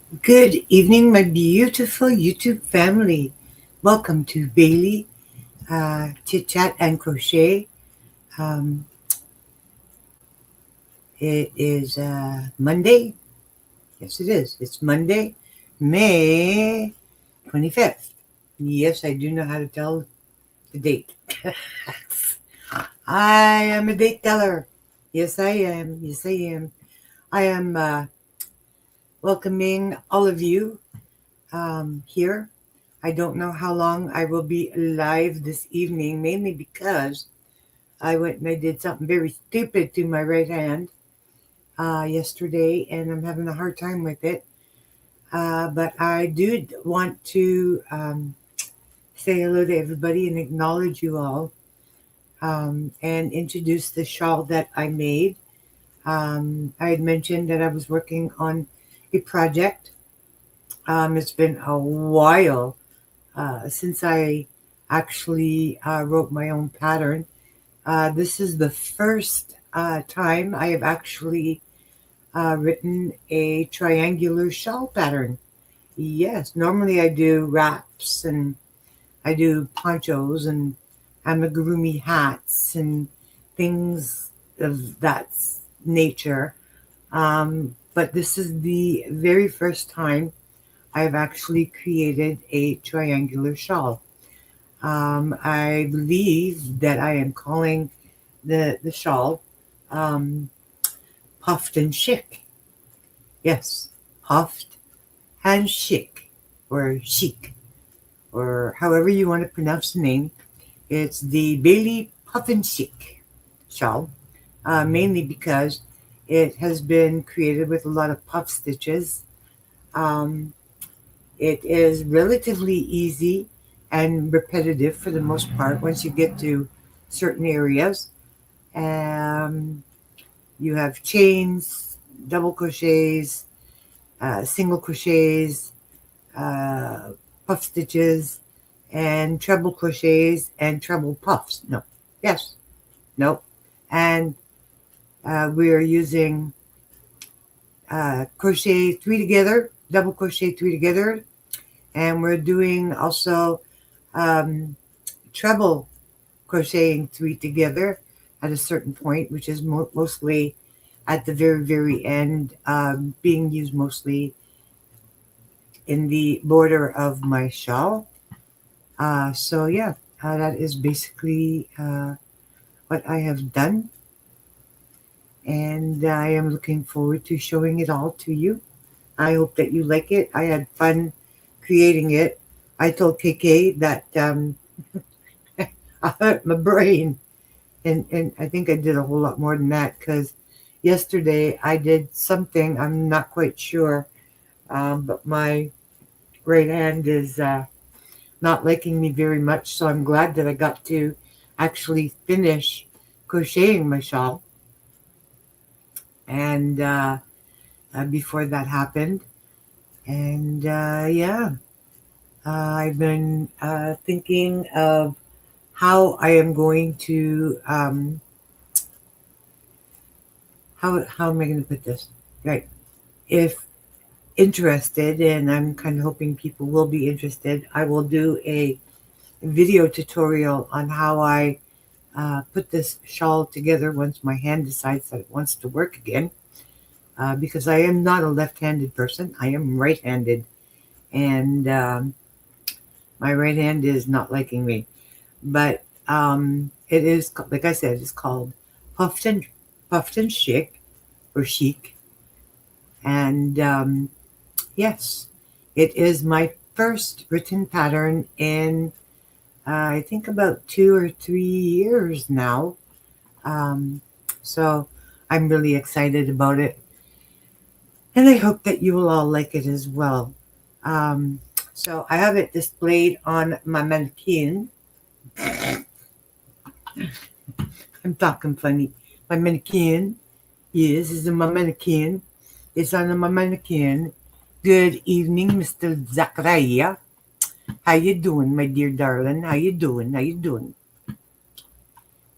Good evening, my beautiful YouTube family. Welcome to Bailey Chit Chat and Crochet. Um, it is Monday. Yes, it is. It's Monday, May 25th. Yes, I do know how to tell the date. I am a date teller. Yes, I am. Yes, I am. I am welcoming all of you here. I don't know how long I will be live this evening, mainly because I went and I did something very stupid to my right hand yesterday, and I'm having a hard time with it. But I do want to say hello to everybody and acknowledge you all and introduce the shawl that I made. I had mentioned that I was working on a project. It's been a while since I actually wrote my own pattern. This is the first time I have actually written a triangular shawl pattern. Yes, normally I do wraps and I do ponchos and amigurumi hats and things of that nature. But this is the very first time I've actually created a triangular shawl. I believe that I am calling the shawl um, puffed and chic. Yes, puffed and chic, or chic, or however you want to pronounce the name. It's the Bailey Puff and Chic shawl, mainly because it has been created with a lot of puff stitches. Um, it is relatively easy and repetitive for the most part once you get to certain areas. Um, you have chains, double crochets, single crochets, uh, puff stitches, and treble crochets and treble puffs. No, yes, no. And we're using crochet three together, double crochet three together, and we're doing also um, treble crocheting three together at a certain point, which is mostly at the very, very end, being used mostly in the border of my shawl. So yeah, that is basically what I have done, and I am looking forward to showing it all to you. I hope that you like it. I had fun creating it. I told KK that I hurt my brain, and I think I did a whole lot more than that because yesterday I did something I'm not quite sure, but my right hand is not liking me very much. So I'm glad that I got to actually finish crocheting my shawl. And before that happened, and yeah, I've been thinking of how I am going to how am I going to put this right? If interested, and I'm kind of hoping people will be interested, I will do a video tutorial on how I put this shawl together once my hand decides that it wants to work again. Because I am not a left-handed person, I am right-handed, and my right hand is not liking me. But it is, like I said, it's called puffed and chic, or chic, and yes, it is my first written pattern in I think about 2 or 3 years now. Um, so I'm really excited about it, and I hope that you will all like it as well. Um, so I have it displayed on my mannequin. I'm talking funny. My mannequin, yes, is my mannequin. It's on my mannequin. Good evening, Mr. Zachariah. How you doing, my dear darling? How you doing? How you doing?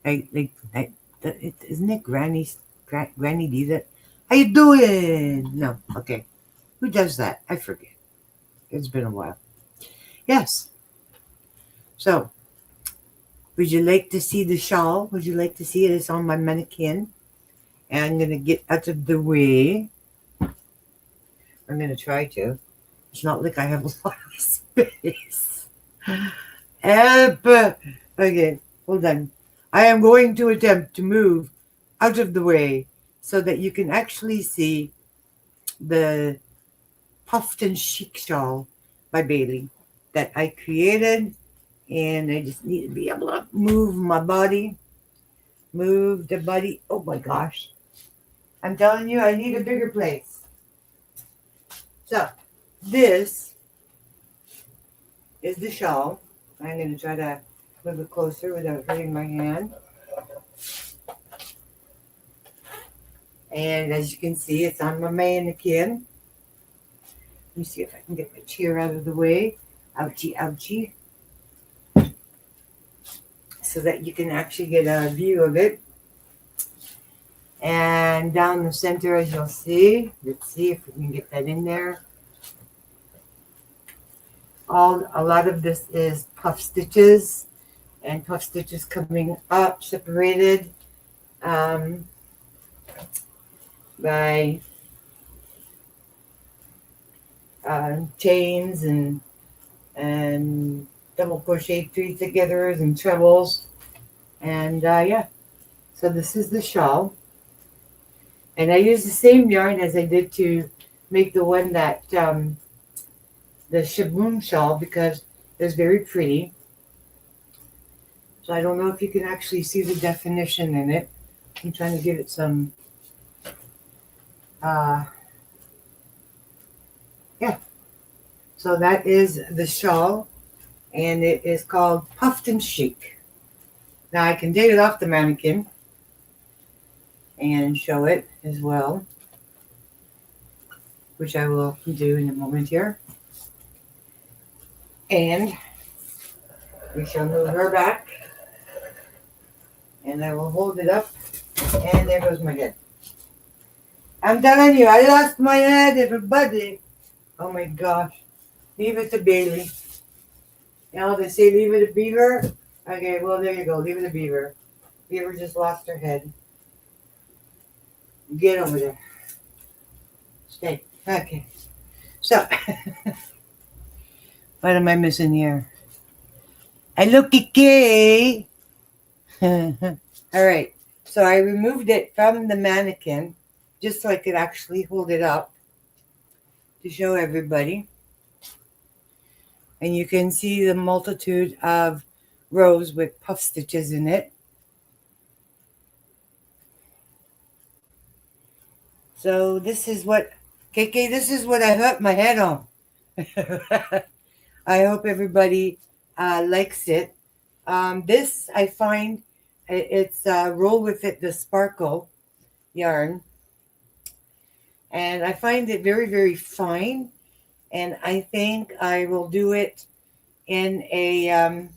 Isn't it Granny D that? How you doing? No, okay. Who does that? I forget. It's been a while. Yes. So, would you like to see the shawl? Would you like to see it? It's on my mannequin. And I'm going to get out of the way. I'm going to try to. It's not like I have a lot of space. Help! Okay, hold on. I am going to attempt to move out of the way so that you can actually see the Puffed and Chic shawl by Bailey that I created. And I just need to be able to move my body. Move the body. Oh my gosh. I'm telling you, I need a bigger place. So, this is the shawl. I'm going to try to move it closer without hurting my hand. And as you can see, it's on my mannequin. Let me see if I can get my chair out of the way. Ouchie, ouchie. So that you can actually get a view of it. And down the center, as you'll see, let's see if we can get that in there. A lot of this is puff stitches, and puff stitches coming up, separated by chains and double crochet three togethers and trebles. And yeah, so this is the shawl. And I use the same yarn as I did to make the one that, the shaboom shawl, because it's very pretty. So I don't know if you can actually see the definition in it. I'm trying to give it some, yeah. So that is the shawl, and it is called Puffed and Chic. Now I can take it off the mannequin and show it as well, which I will do in a moment here. And we shall move her back, and I will hold it up, and there goes my head. I'm telling you, I lost my head, everybody. Oh my gosh. Leave it to Bailey. You know, they say leave it to Beaver. Okay, well, there you go. Leave it to Beaver. Beaver just lost her head. Get over there. Stay. Okay. So, what am I missing here? Hello, Kiki. All right. So I removed it from the mannequin just so I could actually hold it up to show everybody. And you can see the multitude of rows with puff stitches in it. So this is what, KK, this is what I hurt my head on. I hope everybody likes it. This, I find, it's Roll With It, the Sparkle yarn. And I find it very, very fine. And I think I will do it in a,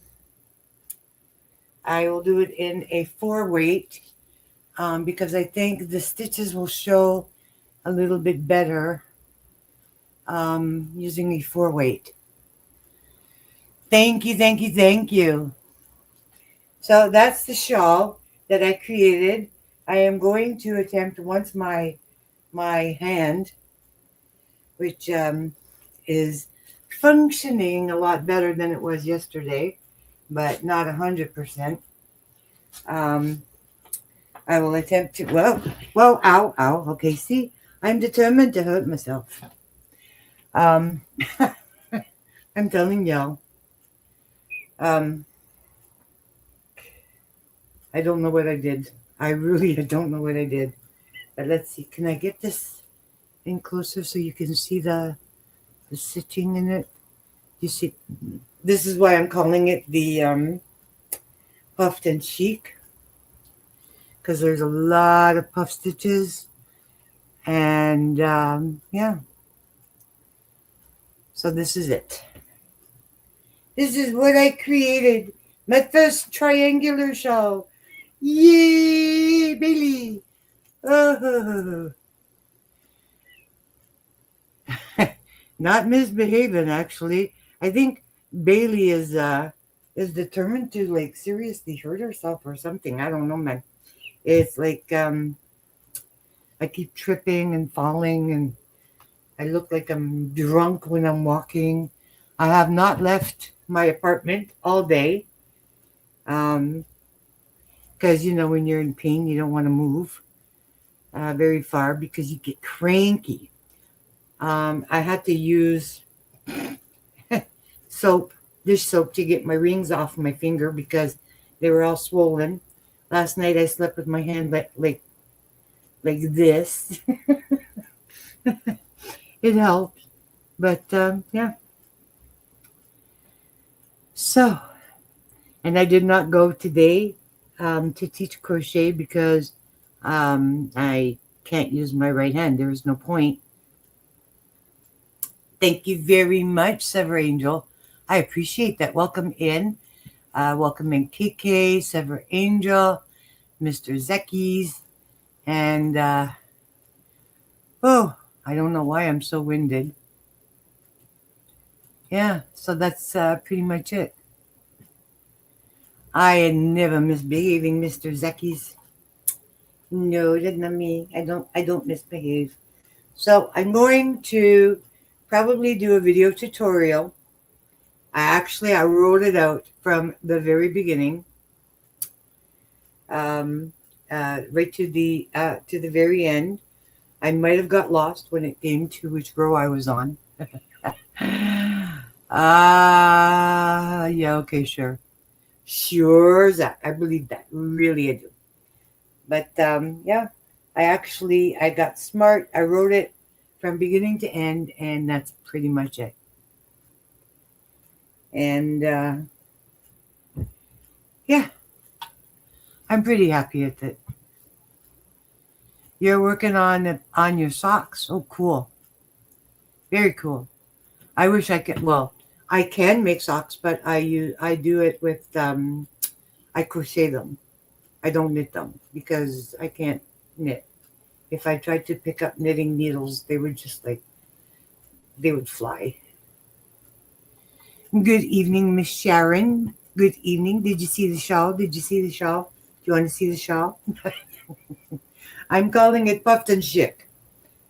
I will do it in a 4-weight because I think the stitches will show a little bit better using a 4-weight. Thank you, thank you, thank you. So that's the shawl that I created. I am going to attempt once my hand, which is functioning a lot better than it was yesterday, but not 100%. I will attempt to, well, ow, okay, see, I'm determined to hurt myself. I'm telling y'all. I don't know what I did. I don't know what I did. But let's see. Can I get this in closer so you can see the stitching in it? You see, this is why I'm calling it the Puffed and Chic, because there's a lot of puff stitches. And yeah. So this is it. This is what I created. My first triangular shawl. Yay, Bailey. Oh. Not misbehaving, actually. I think Bailey is determined to like seriously hurt herself or something. I don't know, man. It's like I keep tripping and falling, and I look like I'm drunk when I'm walking. I have not left my apartment all day. Um, because when you're in pain, you don't want to move very far because you get cranky. I had to use soap, dish soap, to get my rings off my finger because they were all swollen. Last night I slept with my hand like this. It helped, but yeah. So, and I did not go today to teach crochet because I can't use my right hand. There is no point. Thank you very much, Sever Angel. I appreciate that. Welcome in. Welcome in KK, Sever Angel, Mr. Zekis, and oh, I don't know why I'm so winded. Yeah, so that's pretty much it. I am never misbehaving, Mr. Zekis. No, that's not me. I don't misbehave. So I'm going to probably do a video tutorial. I wrote it out from the very beginning, um, right to the very end. I might have got lost when it came to which row I was on. Yeah, okay, sure. Sure, Zach. I believe that. Really, I do. But yeah, I got smart. I wrote it from beginning to end, and that's pretty much it. And yeah, I'm pretty happy with it. You're working on your socks. Oh, cool. Very cool. I wish I could. Well, I can make socks, but I do it with I crochet them. I don't knit them because I can't knit. If I tried to pick up knitting needles, they would just they would fly. Good evening, Miss Sharon. Good evening. Did you see the shawl? Did you see the shawl? Do you want to see the shawl? I'm calling it puffed and chic.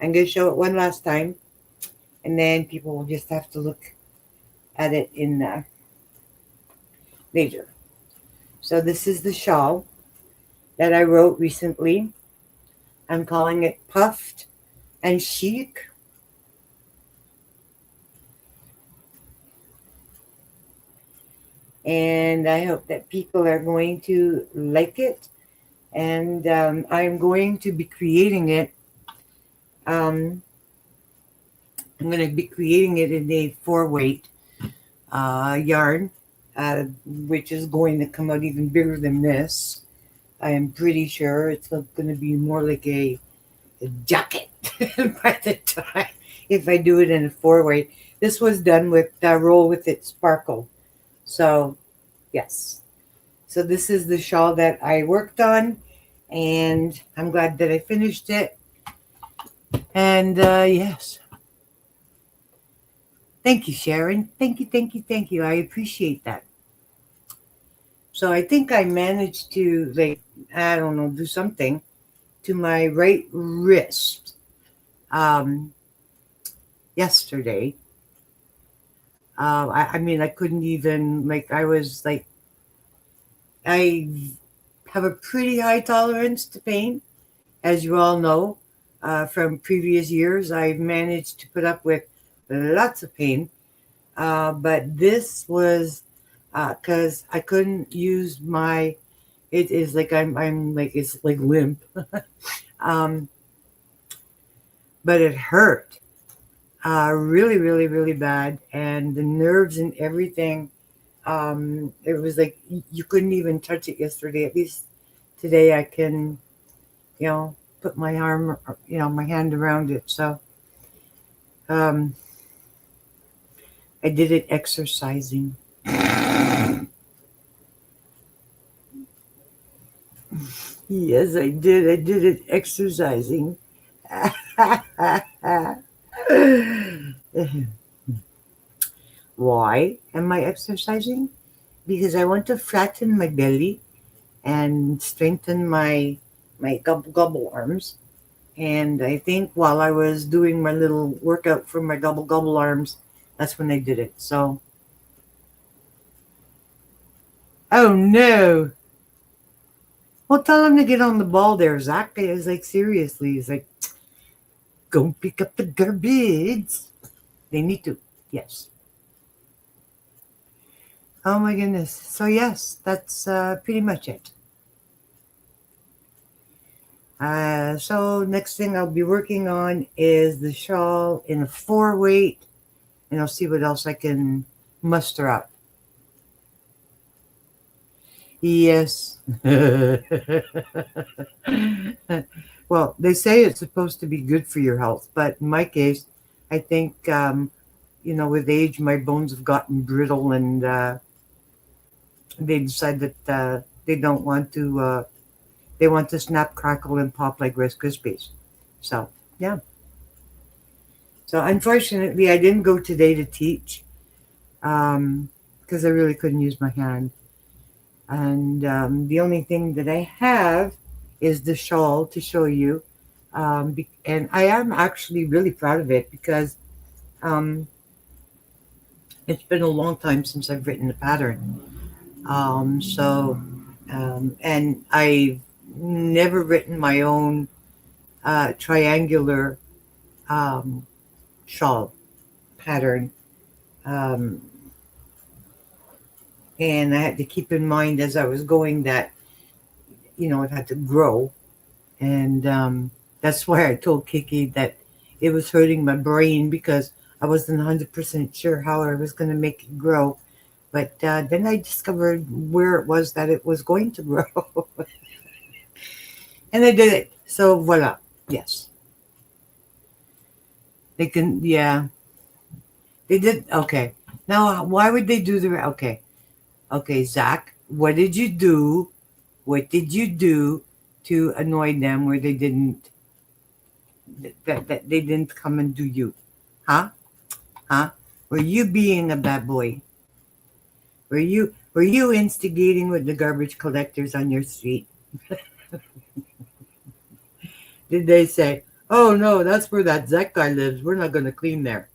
I'm going to show it one last time, and then people will just have to look at it in later. So this is the shawl that I wrote recently. I'm calling it puffed and chic. And I hope that people are going to like it. And I'm going to be creating it. I'm going to be creating it in a 4-weight yarn, uh, which is going to come out even bigger than this. I am pretty sure it's going to be more like a jacket by the time if I do it in a 4-weight. This was done with Roll With It Sparkle. So, yes. So this is the shawl that I worked on, and I'm glad that I finished it. And yes. Thank you, Sharon. Thank you, thank you, thank you. I appreciate that. So I think I managed to, I don't know, do something to my right wrist um, yesterday. I mean, I couldn't even, I was like, I have a pretty high tolerance to pain, as you all know from previous years. I've managed to put up with lots of pain. But this was because I couldn't use my. It is like I'm like it's like limp, um, but it hurt really, really, really bad, and the nerves and everything. It was like you couldn't even touch it yesterday. At least today I can, put my arm, my hand around it. So um, I did it exercising. Yes, I did. I did it exercising. Why am I exercising? Because I want to flatten my belly and strengthen my gobble gobble arms. And I think while I was doing my little workout for my gobble gobble arms, that's when I did it. So, oh no. Well, tell him to get on the ball there, Zach. Is like, seriously. He's like, go pick up the garbage. They need to. Yes. Oh my goodness. So, yes, that's pretty much it. So, next thing I'll be working on is the shawl in a 4 weight, and I'll see what else I can muster up. Yes. Well, they say it's supposed to be good for your health, but in my case, I think, with age, my bones have gotten brittle, and they decide that they don't want to. They want to snap, crackle, and pop like Rice Krispies. So yeah. So unfortunately, I didn't go today to teach because I really couldn't use my hand. And the only thing that I have is the shawl to show you. And I am actually really proud of it because um, it's been a long time since I've written a pattern. And I've never written my own triangular um, shawl pattern. Um, and I had to keep in mind as I was going that, it had to grow. And that's why I told Kiki that it was hurting my brain because I wasn't 100% sure how I was going to make it grow. But then I discovered where it was that it was going to grow. And I did it. So voila. Yes. They can, yeah. They did. Okay. Now, why would they do the, okay. Okay, Zach, what did you do? What did you do to annoy them where they didn't, that they didn't come and do you? Huh? Huh? Were you being a bad boy? Were you instigating with the garbage collectors on your street? Did they say, "Oh no, that's where that Zach guy lives. We're not going to clean there"?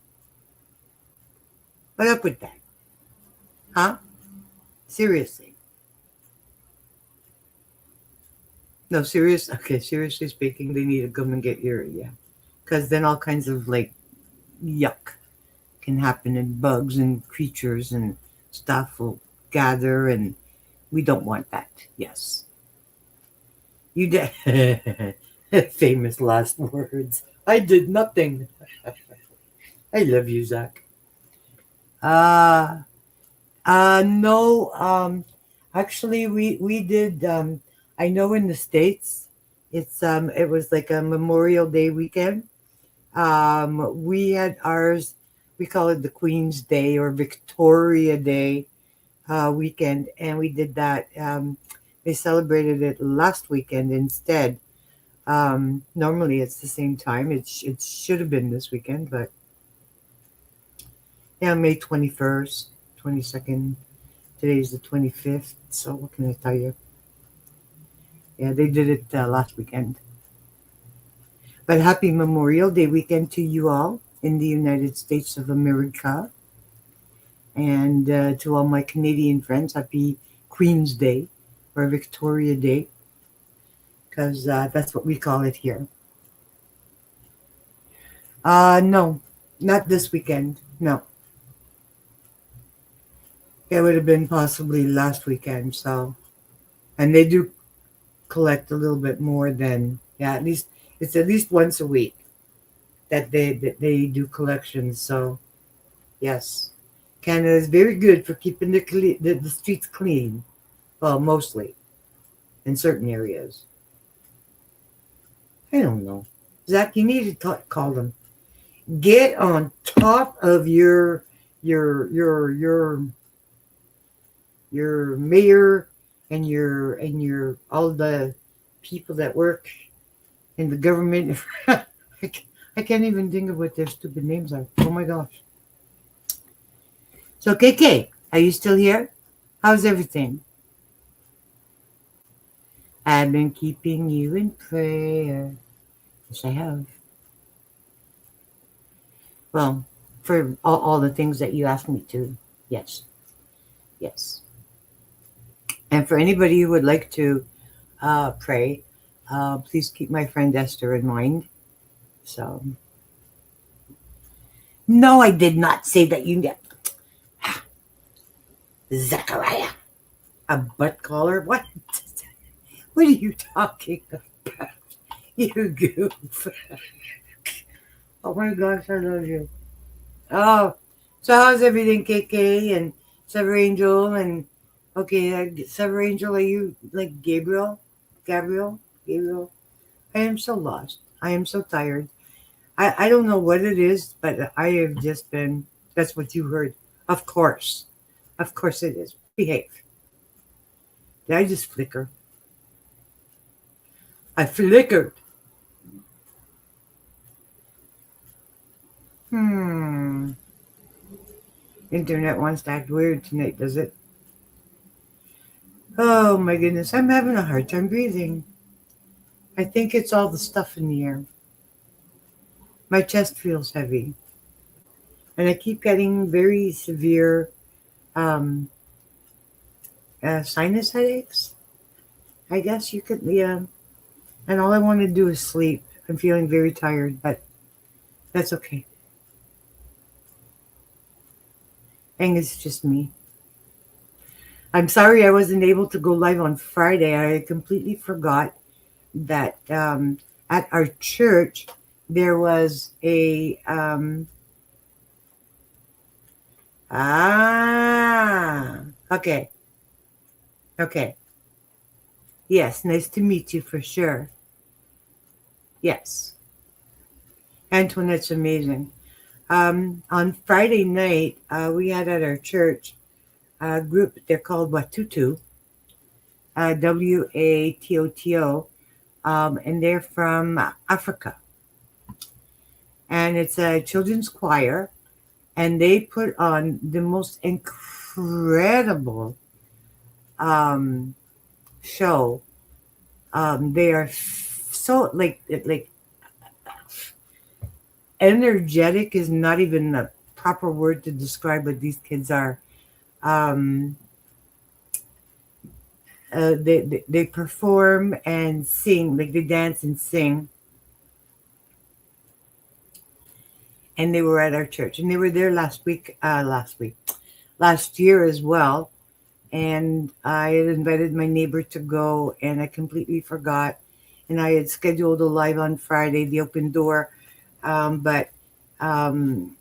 What up with that? Huh? Seriously? No, serious. Okay, seriously speaking, they need to come and get your, yeah, because then all kinds of like yuck can happen, and bugs and creatures and stuff will gather, and we don't want that. Yes, you did. Famous last words. I did nothing. I love you, Zach. Uh, no. Actually, we did. I know in the States, it was like a Memorial Day weekend. We had ours. We call it the Queen's Day or Victoria Day weekend, and we did that. They celebrated it last weekend instead. Normally it's the same time. It should have been this weekend, but yeah, May 21st, 22nd. Today's the 25th. So what can I tell you? Yeah, they did it last weekend. But happy Memorial Day weekend to you all in the United States of America, and to all my Canadian friends, happy Queen's Day or Victoria Day, because that's what we call it here. No, not this weekend. No, it would have been possibly last weekend. So, and they do collect a little bit more than, yeah. At least it's at least once a week that they do collections. So yes, Canada is very good for keeping the streets clean. Well, mostly in certain areas. I don't know. Zach, you need to call them. Get on top of your mayor and your all the people that work in the government. I can't even think of what their stupid names are. Oh my gosh. So, KK, are you still here? How's everything? I've been keeping you in prayer. Yes, I have. Well, for all the things that you asked me to. Yes, yes. And for anybody who would like to pray, please keep my friend Esther in mind. So, no, I did not say that you get Zechariah, a butt collar. What? What are you talking about? You goof. Oh my gosh, I love you. Oh, so how's everything, KK and Sever Angel? And okay, Sever Angel, are you like Gabriel? Gabriel? Gabriel? I am so lost. I am so tired. I don't know what it is, but I have just been. That's what you heard. Of course. Of course it is. Behave. Did I just flicker? I flickered. Hmm. Internet wants to act weird tonight, does it? Oh my goodness, I'm having a hard time breathing. I think it's all the stuff in the air. My chest feels heavy. And I keep getting very severe um, sinus headaches. I guess you could, yeah. And all I want to do is sleep. I'm feeling very tired, but that's okay. And it's just me. I'm sorry I wasn't able to go live on Friday. I completely forgot that at our church there was a okay, okay, yes, nice to meet you for sure. Yes, Antoinette's amazing. On Friday night, we had at our church a group. They're called Watutu, Watoto, and they're from Africa, and it's a children's choir, and they put on the most incredible um, show. They are so like energetic is not even a proper word to describe what these kids are. Um, they perform and sing, like they dance and sing, and they were at our church, and they were there last year as well. And I had invited my neighbor to go, and I completely forgot. And I had scheduled a live on Friday, the open door, but um,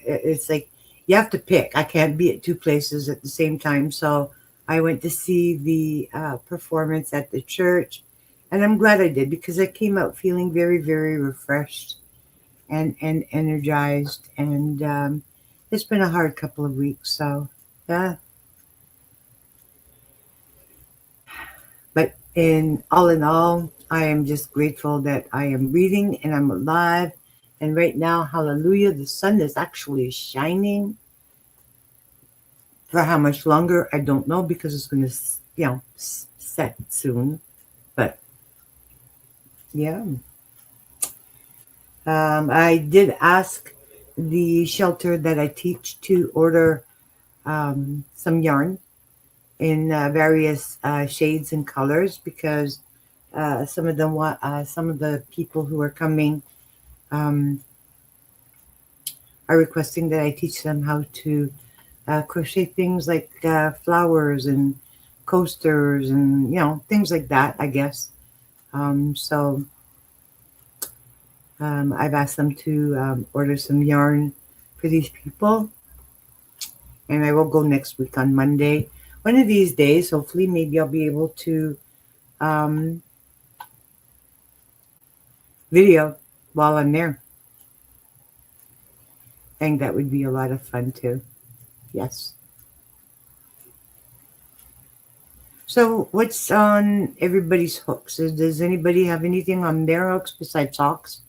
it's like you have to pick. I can't be at two places at the same time, so I went to see the performance at the church, and I'm glad I did because I came out feeling very, very refreshed and energized. And it's been a hard couple of weeks, so yeah. But in all, I am just grateful that I am breathing and I'm alive. And right now, hallelujah, the sun is actually shining. For how much longer, I don't know because it's going to, set soon. But yeah, I did ask the shelter that I teach to order some yarn in various shades and colors because some of them want some of the people who are coming um, are requesting that I teach them how to crochet things like flowers and coasters and things like that, I guess. So I've asked them to order some yarn for these people, and I will go next week on Monday. One of these days, hopefully, maybe I'll be able to um, video while I'm there. I think that would be a lot of fun too. Yes. So, what's on everybody's hooks? Does anybody have anything on their hooks besides socks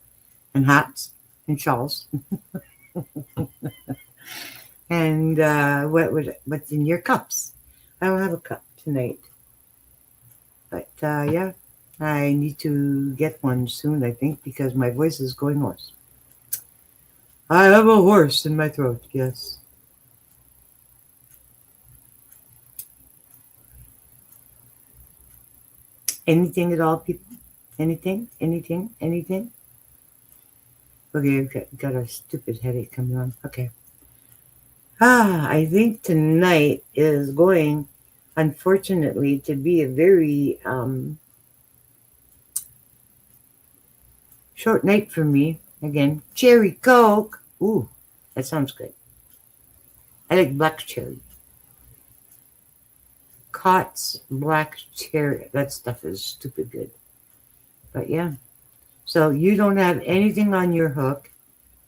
and hats and shawls And what's in your cups? I don't have a cup tonight, but yeah, I need to get one soon. I think because my voice is going hoarse. I have a horse in my throat. Yes. Anything at all, people? Anything? Anything? Anything? Okay, I've got a stupid headache coming on. Okay. I think tonight is going, unfortunately, to be a very short night for me. Again, cherry Coke. Ooh, that sounds good. I like black cherry. Cott's black cherry. That stuff is stupid good. But yeah. So you don't have anything on your hook.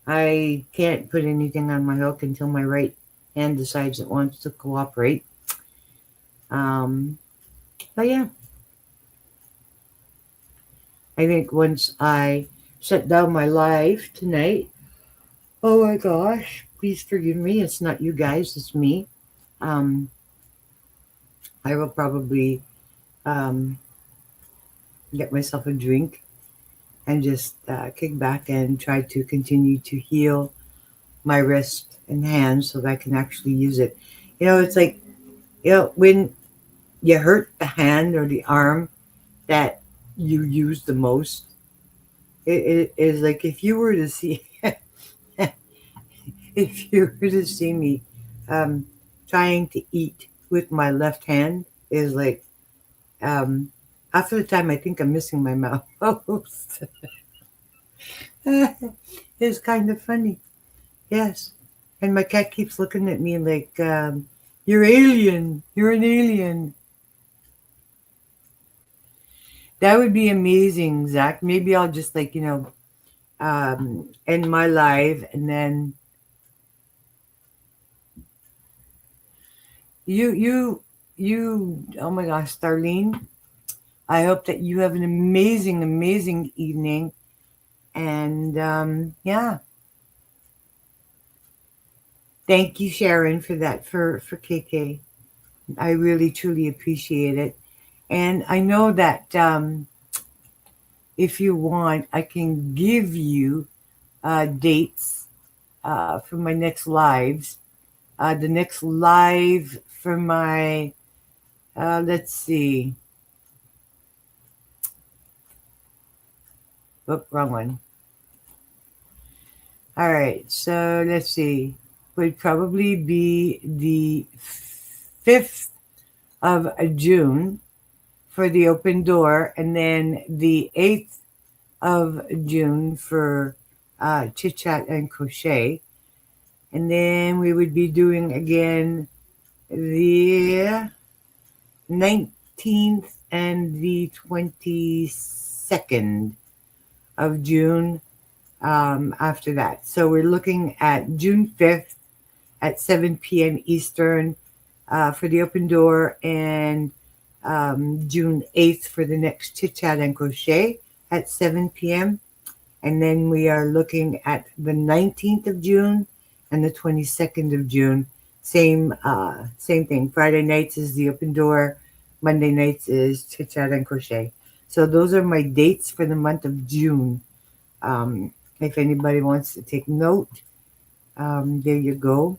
I can't put anything on my hook until my right hand decides it wants to cooperate. Um, but yeah, I think once I shut down my live tonight, oh my gosh, please forgive me. It's not you guys, it's me. Um, I will probably um, get myself a drink and just kick back and try to continue to heal my wrist and hands so that I can actually use it. It's like, when you hurt the hand or the arm that you use the most, it is like if you were to see, if you were to see me um, trying to eat with my left hand, is like um, after the time I think I'm missing my mouth. It's kind of funny. Yes. And my cat keeps looking at me like, you're alien. You're an alien. That would be amazing, Zach. Maybe I'll just like, end my live and then oh my gosh, Starlene. I hope that you have an amazing, amazing evening. And yeah, thank you, Sharon, for that, for KK. I really, truly appreciate it. And I know that if you want, I can give you dates for my next lives. The next live for my, let's see, oh, wrong one. All right, so let's see, would probably be the 5th of June for the open door, and then the 8th of June for Chit Chat and Crochet. And then we would be doing again the 19th and the 22nd of June after that. So we're looking at June 5th at 7 p.m. Eastern for the open door, and June 8th for the next Chit Chat and Crochet at 7 p.m. And then we are looking at the 19th of June and the 22nd of June. Same thing. Friday nights is the open door. Monday nights is Chit Chat and Crochet. So those are my dates for the month of June. If anybody wants to take note, there you go.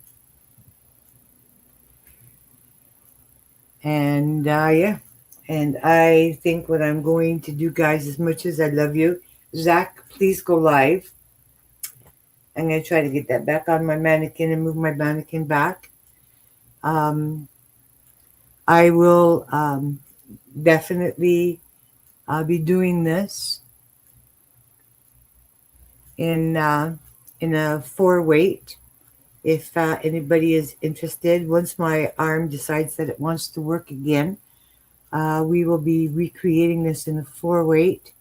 And yeah, and I think what I'm going to do, guys, as much as I love you, Zach, please go live. I'm going to try to get that back on my mannequin and move my mannequin back. Um, I will definitely be doing this in a 4-weight. If anybody is interested, once my arm decides that it wants to work again, we will be recreating this in a 4-weight.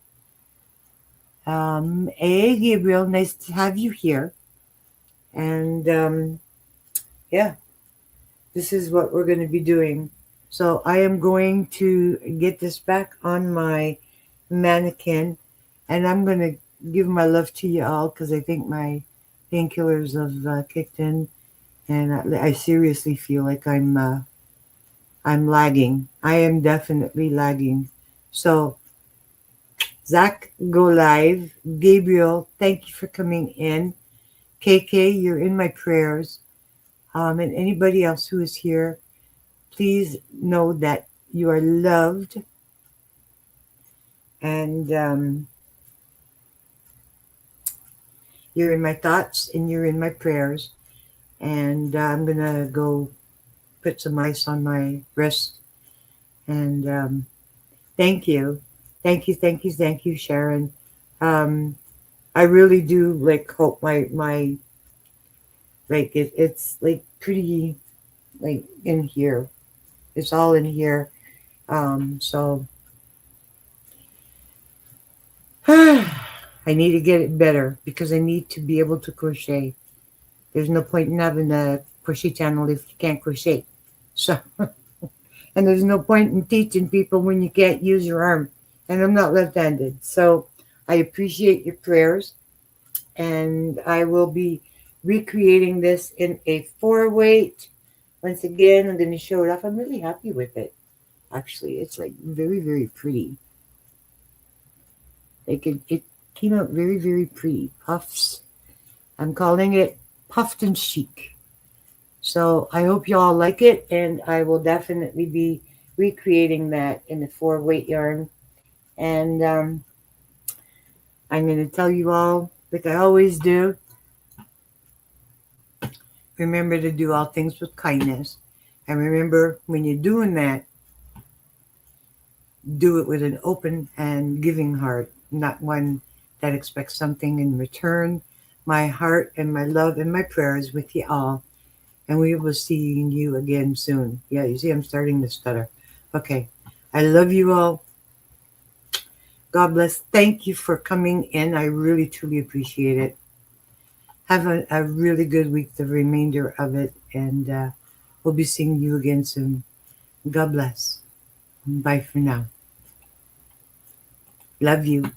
Hey, Gabriel, nice to have you here. And yeah, this is what we're going to be doing. So I am going to get this back on my mannequin, and I'm going to give my love to you all because I think my painkillers have kicked in. and I seriously feel like I'm lagging. I am definitely lagging. So Zach, go live. Gabriel, thank you for coming in. KK, you're in my prayers. And anybody else who is here, please know that you are loved, and you're in my thoughts and you're in my prayers. And I'm gonna go put some ice on my wrist. And thank you, thank you, thank you, thank you, Sharon. Um, I really do like hope my like it's like pretty like in here. It's all in here. So I need to get it better because I need to be able to crochet. There's no point in having a crochet channel if you can't crochet. So, and there's no point in teaching people when you can't use your arm. And I'm not left-handed. So I appreciate your prayers, and I will be recreating this in a 4-weight. Once again, I'm going to show it off. I'm really happy with it. Actually, it's like very, very pretty. Like it came out very, very pretty. Puffs. I'm calling it puffed and chic. So I hope you all like it, and I will definitely be recreating that in the 4-weight yarn. And I'm going to tell you all, like I always do, remember to do all things with kindness. And remember, when you're doing that, do it with an open and giving heart, not one that expects something in return. My heart and my love and my prayers with you all. And we will see you again soon. Yeah, you see, I'm starting to stutter. Okay. I love you all. God bless. Thank you for coming in. I really, truly appreciate it. Have a really good week, the remainder of it. And we'll be seeing you again soon. God bless. Bye for now. Love you.